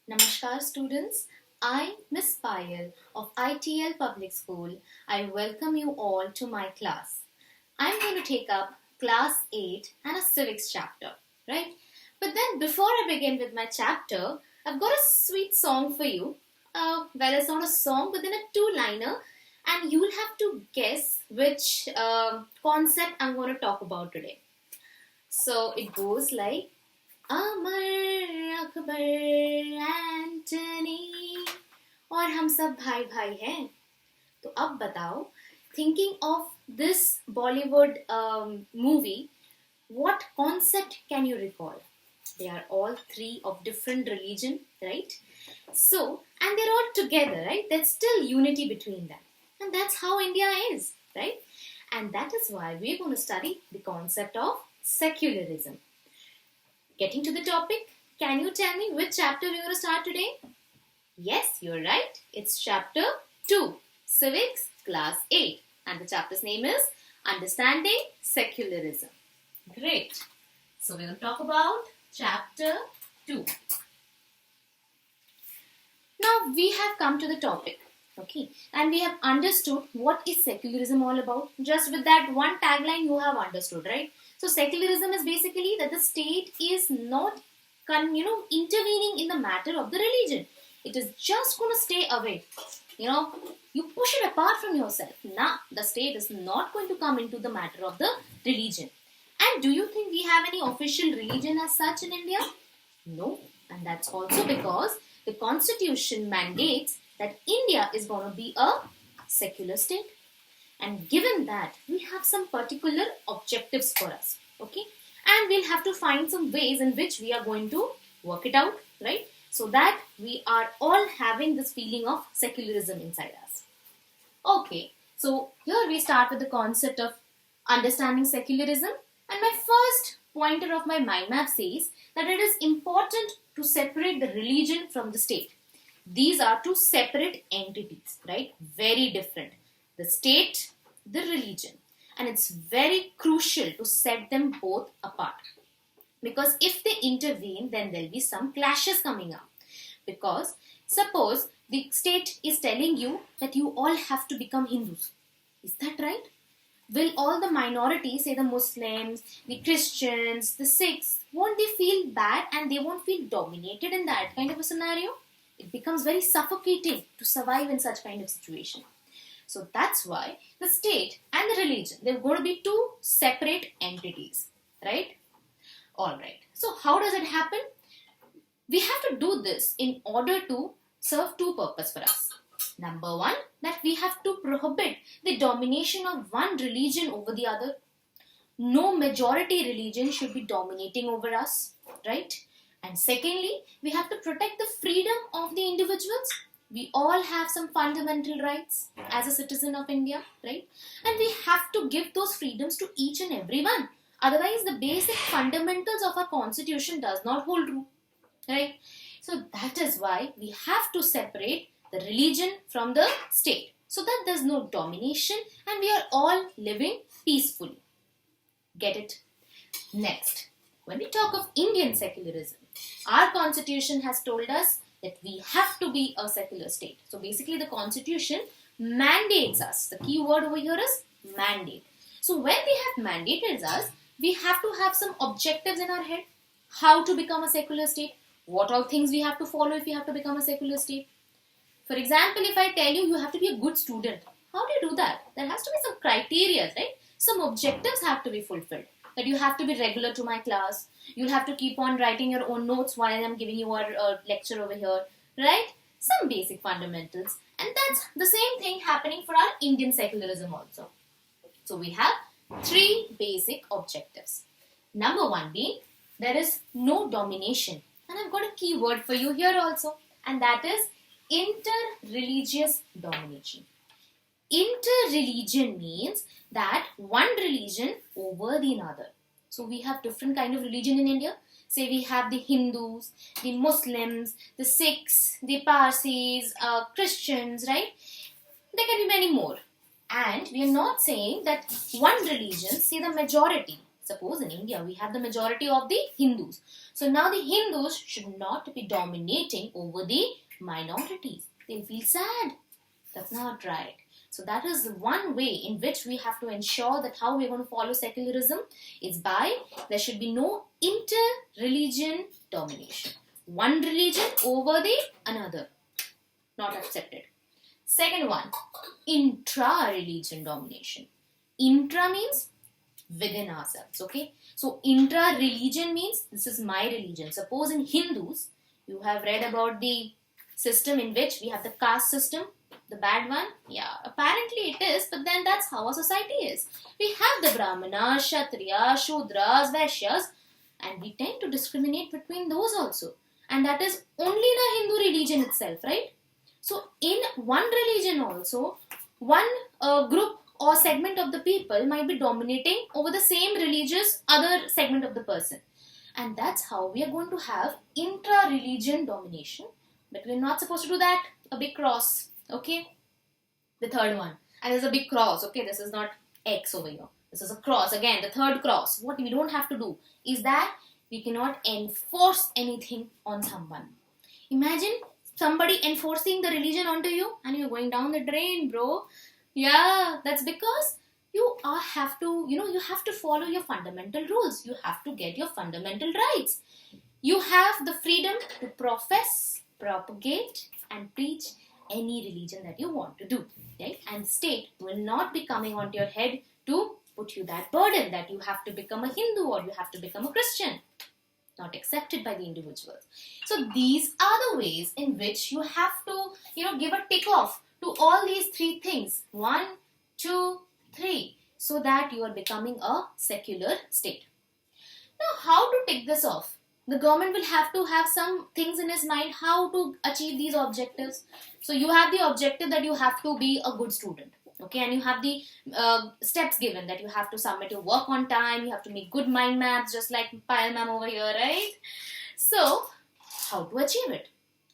Namaskar students, I Miss Payal of ITL Public School. I welcome you all to my class. I'm going to take up class 8 and a civics chapter, right? But then before I begin with my chapter, I've got a sweet song for you. It's not a song but then a two-liner, and you'll have to guess which concept I'm going to talk about today. So it goes like Amar Akbar Antony और हम सब भाई भाई हैं. तो अब बताओ, thinking of this Bollywood movie, what concept can you recall? They are all three of different religion, right? So, and they're all together, right? There's still unity between them. And that's how India is, right? And that is why we're going to study the concept of secularism. Getting to the topic, can you tell me which chapter we're going to start today? Yes, you're right. It's chapter 2, Civics, class 8. And the chapter's name is Understanding Secularism. Great. So we're going to talk about chapter 2. Now we have come to the topic. Okay. And we have understood what is secularism all about. Just with that one tagline you have understood, right? So secularism is basically that the state is not, intervening in the matter of the religion. It is just going to stay away. You push it apart from yourself. Nah, the state is not going to come into the matter of the religion. And do you think we have any official religion as such in India? No. And that's also because the constitution mandates that India is going to be a secular state. And given that, we have some particular objectives for us, okay? And we'll have to find some ways in which we are going to work it out, right? So that we are all having this feeling of secularism inside us. Okay, so here we start with the concept of understanding secularism. And my first pointer of my mind map says that it is important to separate the religion from the state. These are two separate entities, right? Very different. The state, the religion. And it's very crucial to set them both apart. Because if they intervene, then there'll be some clashes coming up. Because suppose the state is telling you that you all have to become Hindus. Is that right? Will all the minorities, say the Muslims, the Christians, the Sikhs, won't they feel bad and they won't feel dominated in that kind of a scenario? It becomes very suffocating to survive in such kind of situation. So that's why the state and the religion, they're going to be two separate entities, right? Alright, so how does it happen? We have to do this in order to serve two purposes for us. Number one, that we have to prohibit the domination of one religion over the other. No majority religion should be dominating over us, right? And secondly, we have to protect the freedom of the individuals. We all have some fundamental rights as a citizen of India, right? And we have to give those freedoms to each and every one. Otherwise, the basic fundamentals of our constitution does not hold true, right? So that is why we have to separate the religion from the state so that there's no domination and we are all living peacefully. Get it? Next, when we talk of Indian secularism, our constitution has told us that we have to be a secular state. So basically the constitution mandates us. The key word over here is mandate. So when they have mandated us, we have to have some objectives in our head. How to become a secular state? What all things we have to follow if we have to become a secular state? For example, if I tell you, you have to be a good student. How do you do that? There has to be some criteria, right? Some objectives have to be fulfilled. That you have to be regular to my class. You'll have to keep on writing your own notes while I'm giving you a lecture over here, right? Some basic fundamentals. And that's the same thing happening for our Indian secularism also. So we have three basic objectives. Number one being, there is no domination. And I've got a key word for you here also. And that is inter-religious domination. Inter-religion means that one religion over the other. So we have different kind of religion in India. Say we have the Hindus, the Muslims, the Sikhs, the Parsis, Christians, right? There can be many more. And we are not saying that one religion, say the majority, Suppose in India we have the majority of the Hindus. So now the Hindus should not be dominating over the minorities. They'll feel sad. That's not right. So that is one way in which we have to ensure that how we're going to follow secularism is by there should be no inter-religion domination. One religion over the another. Not accepted. Second one, intra-religion domination. Intra means within ourselves, okay? So intra-religion means this is my religion. Suppose in Hindus, you have read about the system in which we have the caste system, the bad one. Yeah, apparently it is, but then that's how our society is. We have the Brahmanas, Kshatriyas, Shudras, Vaishyas, and we tend to discriminate between those also. And that is only in a Hindu religion itself, right? So in one religion also, one group or segment of the people might be dominating over the same religious other segment of the person. And that's how we are going to have intra-religion domination. But we're not supposed to do that. A big cross, okay? The third one. And there's a big cross, okay? This is not X over here. This is a cross. Again, the third cross. What we don't have to do is that we cannot enforce anything on someone. Imagine somebody enforcing the religion onto you and you're going down the drain, bro. Yeah, that's because you have to follow your fundamental rules. You have to get your fundamental rights. You have the freedom to profess, propagate and preach any religion that you want to do, right? And the state will not be coming onto your head to put you that burden that you have to become a Hindu or you have to become a Christian. Not accepted by the individuals. So these are the ways in which you have to, give a tick off to all these three things. 1, 2, 3. So that you are becoming a secular state. Now, how to tick this off? The government will have to have some things in its mind how to achieve these objectives. So you have the objective that you have to be a good student. Okay, and you have the steps given that you have to submit your work on time, you have to make good mind maps, just like Payal ma'am over here, right? So, how to achieve it?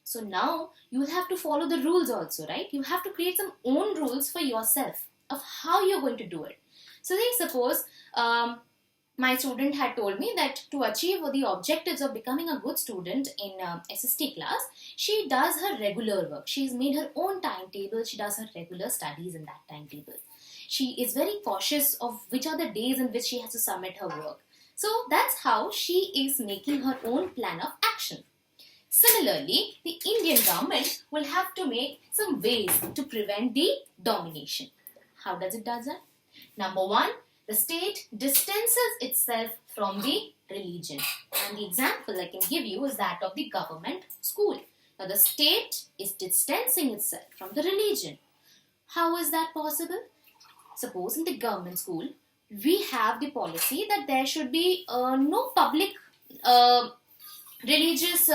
So now, you will have to follow the rules also, right? You have to create some own rules for yourself of how you're going to do it. So, suppose my student had told me that to achieve the objectives of becoming a good student in SST class, she does her regular work. She's made her own timetable. She does her regular studies in that timetable. She is very cautious of which are the days in which she has to submit her work. So that's how she is making her own plan of action. Similarly, the Indian government will have to make some ways to prevent the domination. How does it do that? Number one, the state distances itself from the religion. And the example I can give you is that of the government school. Now the state is distancing itself from the religion. How is that possible? Suppose in the government school, we have the policy that there should be no public religious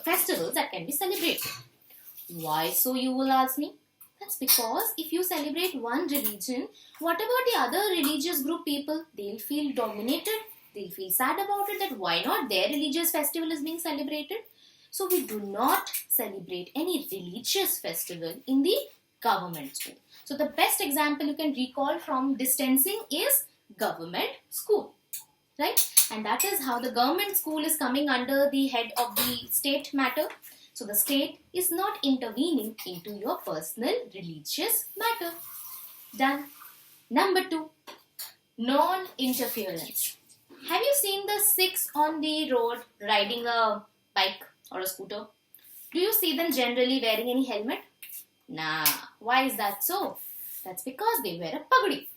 festivals that can be celebrated. Why so, you will ask me? That's because if you celebrate one religion, what about the other religious group people? They'll feel dominated. They'll feel sad about it, that why not their religious festival is being celebrated. So we do not celebrate any religious festival in the government school. So the best example you can recall from distancing is government school, right? And that is how the government school is coming under the head of the state matter. So the state is not intervening into your personal religious matter. Done. Number 2, non-interference. Have you seen the Sikhs on the road riding a bike or a scooter? Do you see them generally wearing any helmet? Nah. Why is that so? That's because they wear a pagdi.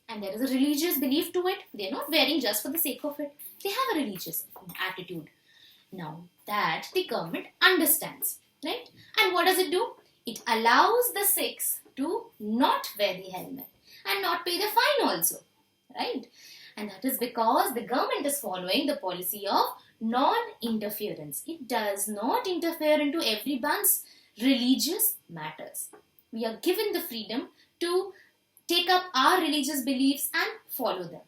And there is a religious belief to it. They are not wearing just for the sake of it. They have a religious attitude. Now that the government understands, right? And what does it do? It allows the Sikhs to not wear the helmet and not pay the fine also, right? And that is because the government is following the policy of non-interference. It does not interfere into everyone's religious matters. We are given the freedom to take up our religious beliefs and follow them.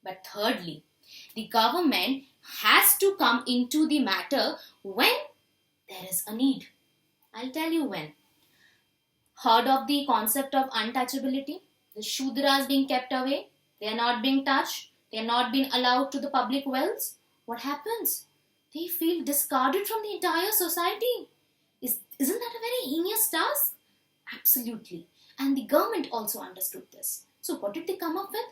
But thirdly, the government has to come into the matter when there is a need. I'll tell you when. Heard of the concept of untouchability? The Shudras being kept away, they are not being touched. They are not being allowed to the public wells. What happens? They feel discarded from the entire society. Isn't that a very heinous task? Absolutely. And the government also understood this. So what did they come up with?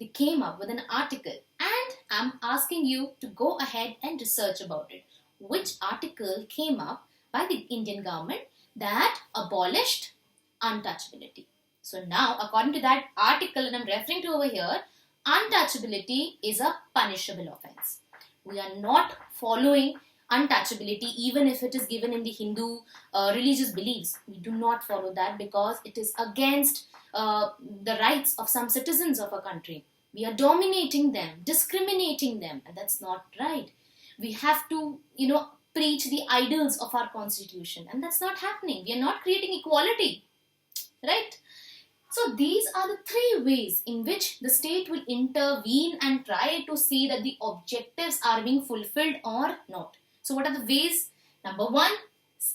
They came up with an article, and I'm asking you to go ahead and research about it. Which article came up by the Indian government that abolished untouchability? So now, according to that article that I'm referring to over here, untouchability is a punishable offense. We are not following untouchability even if it is given in the Hindu religious beliefs. We do not follow that because it is against the rights of some citizens of a country. We are dominating them, discriminating them, and that's not right. We have to, preach the ideals of our constitution, and that's not happening. We are not creating equality, right? So these are the three ways in which the state will intervene and try to see that the objectives are being fulfilled or not. So what are the ways? Number one,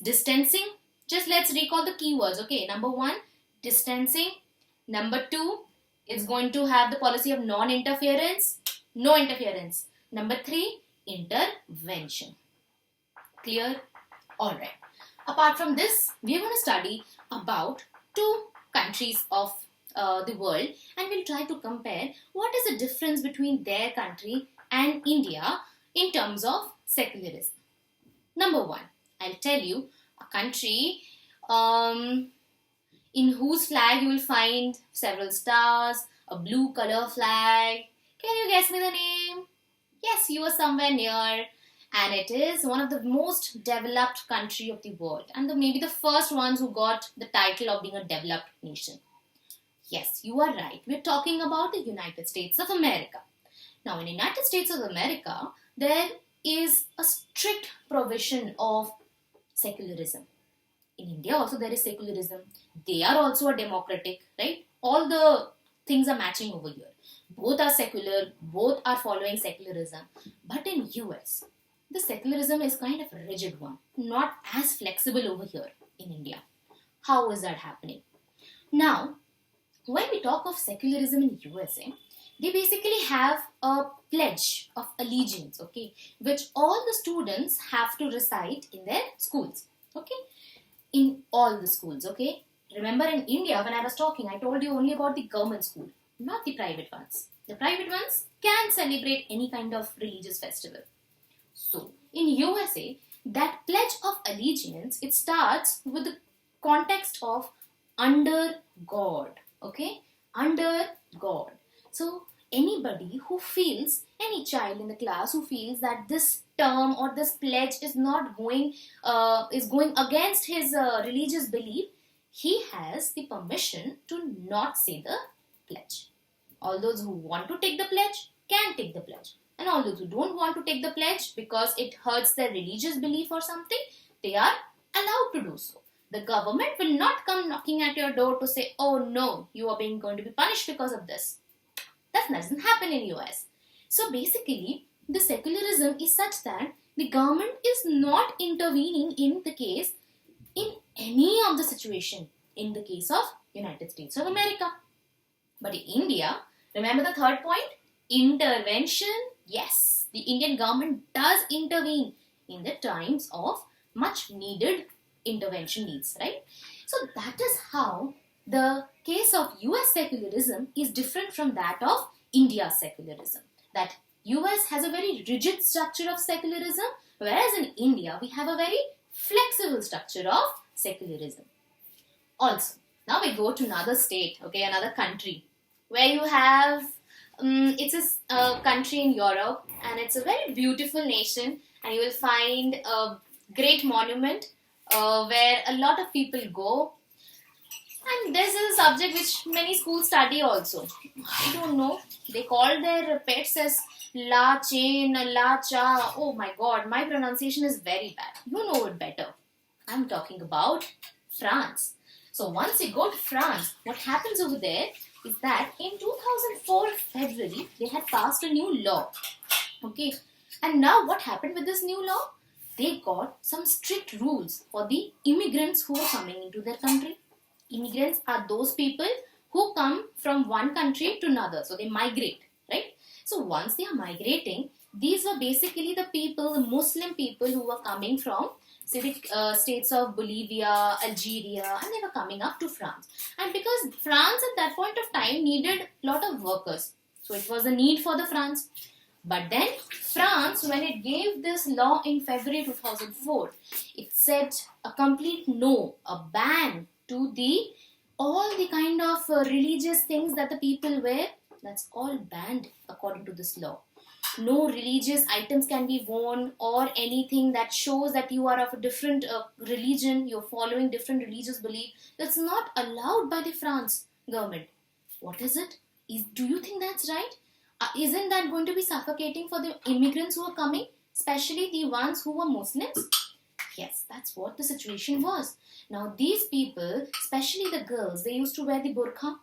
distancing. Just let's recall the keywords. Okay, number one, distancing. Number two, it's going to have the policy of non-interference, no interference. Number three, intervention. Clear? Alright. Apart from this, we are going to study about two countries of the world, and we'll try to compare what is the difference between their country and India in terms of secularism. Number one, I'll tell you a country in whose flag you will find several stars, a blue color flag. Can you guess me the name? Yes, you are somewhere near. And it is one of the most developed country of the world, and maybe the first ones who got the title of being a developed nation. Yes, you are right. We're talking about the United States of America. Now, in the United States of America, there is a strict provision of secularism. In India also there is secularism. They are also a democratic, right? All the things are matching over here. Both are secular, both are following secularism. But in US, the secularism is kind of a rigid one, not as flexible over here in India. How is that happening? Now, when we talk of secularism in USA, they basically have a pledge of allegiance, okay, which all the students have to recite in their schools, okay, in all the schools, okay. Remember in India, when I was talking, I told you only about the government school, not the private ones. The private ones can celebrate any kind of religious festival. So, in USA, that pledge of allegiance, it starts with the context of under God, okay, under God. So, anybody who feels, any child in the class who feels that this term or this pledge is not going, is going against his religious belief, he has the permission to not say the pledge. All those who want to take the pledge can take the pledge. And all those who don't want to take the pledge because it hurts their religious belief or something, they are allowed to do so. The government will not come knocking at your door to say, oh no, you are going to be punished because of this. That doesn't happen in US. So basically, the secularism is such that the government is not intervening in the case, in any of the situation, in the case of United States of America. But in India, remember the third point? Intervention. Yes, the Indian government does intervene in the times of much needed intervention needs, right? So that is how the case of US secularism is different from that of India's secularism. That US has a very rigid structure of secularism, whereas in India we have a very flexible structure of secularism. Also, now we go to another state, okay, another country, where you have, it's a country in Europe, and it's a very beautiful nation, and you will find a great monument where a lot of people go. And this is a subject which many schools study also. I don't know. They call their pets as La Chain, La Cha. Oh my god, my pronunciation is very bad. You know it better. I'm talking about France. So once you go to France, what happens over there is that in 2004 February, they had passed a new law. Okay. And now what happened with this new law? They got some strict rules for the immigrants who are coming into their country. Immigrants are those people who come from one country to another. So they migrate, right? So once they are migrating, these were basically the people, the Muslim people who were coming from civic states of Bolivia, Algeria, and they were coming up to France. And because France at that point of time needed a lot of workers, so it was a need for the France. But then France, when it gave this law in February 2004, it set a complete no, a ban to the all the kind of religious things that the people wear. That's all banned according to this law. No religious items can be worn or anything that shows that you are of a different religion, you're following different religious belief. That's not allowed by the France government. What is it? Do you think that's right? Isn't that going to be suffocating for the immigrants who are coming, especially the ones who were Muslims? Yes, that's what the situation was. Now these people, especially the girls, they used to wear the burqa,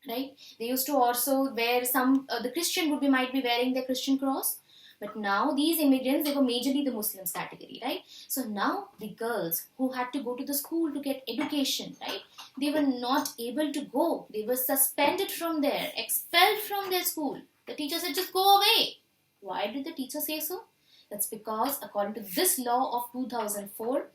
right? They used to also wear the Christian might be wearing their Christian cross. But now these immigrants, they were majorly the Muslims category, right? So now the girls who had to go to the school to get education, right? They were not able to go. They were suspended from there, expelled from their school. The teacher said, just go away. Why did the teacher say so? That's because according to this law of 2004,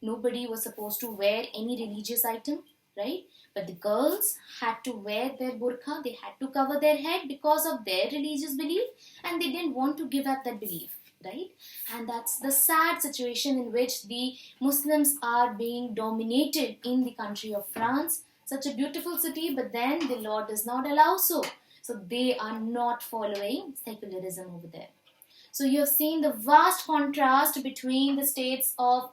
nobody was supposed to wear any religious item, right? But the girls had to wear their burqa, they had to cover their head because of their religious belief, and they didn't want to give up that belief, right? And that's the sad situation in which the Muslims are being dominated in the country of France. Such a beautiful city, but then the law does not allow so. So they are not following secularism over there. So you have seen the vast contrast between the states of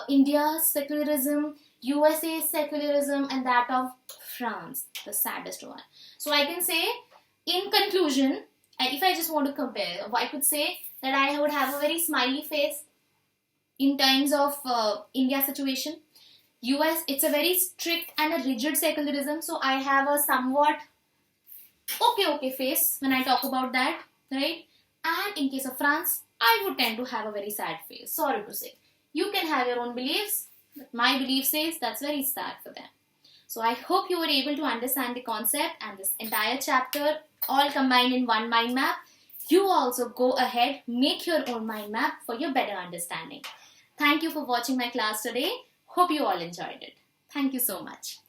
India's secularism, USA's secularism, and that of France, the saddest one. So I can say, in conclusion, if I just want to compare, I could say that I would have a very smiley face in terms of India situation. US, it's a very strict and a rigid secularism, so I have a somewhat okay face when I talk about that, right? And in case of France, I would tend to have a very sad face. Sorry to say. You can have your own beliefs, but my belief says that's very sad for them. So I hope you were able to understand the concept and this entire chapter all combined in one mind map. You also go ahead, make your own mind map for your better understanding. Thank you for watching my class today. Hope you all enjoyed it. Thank you so much.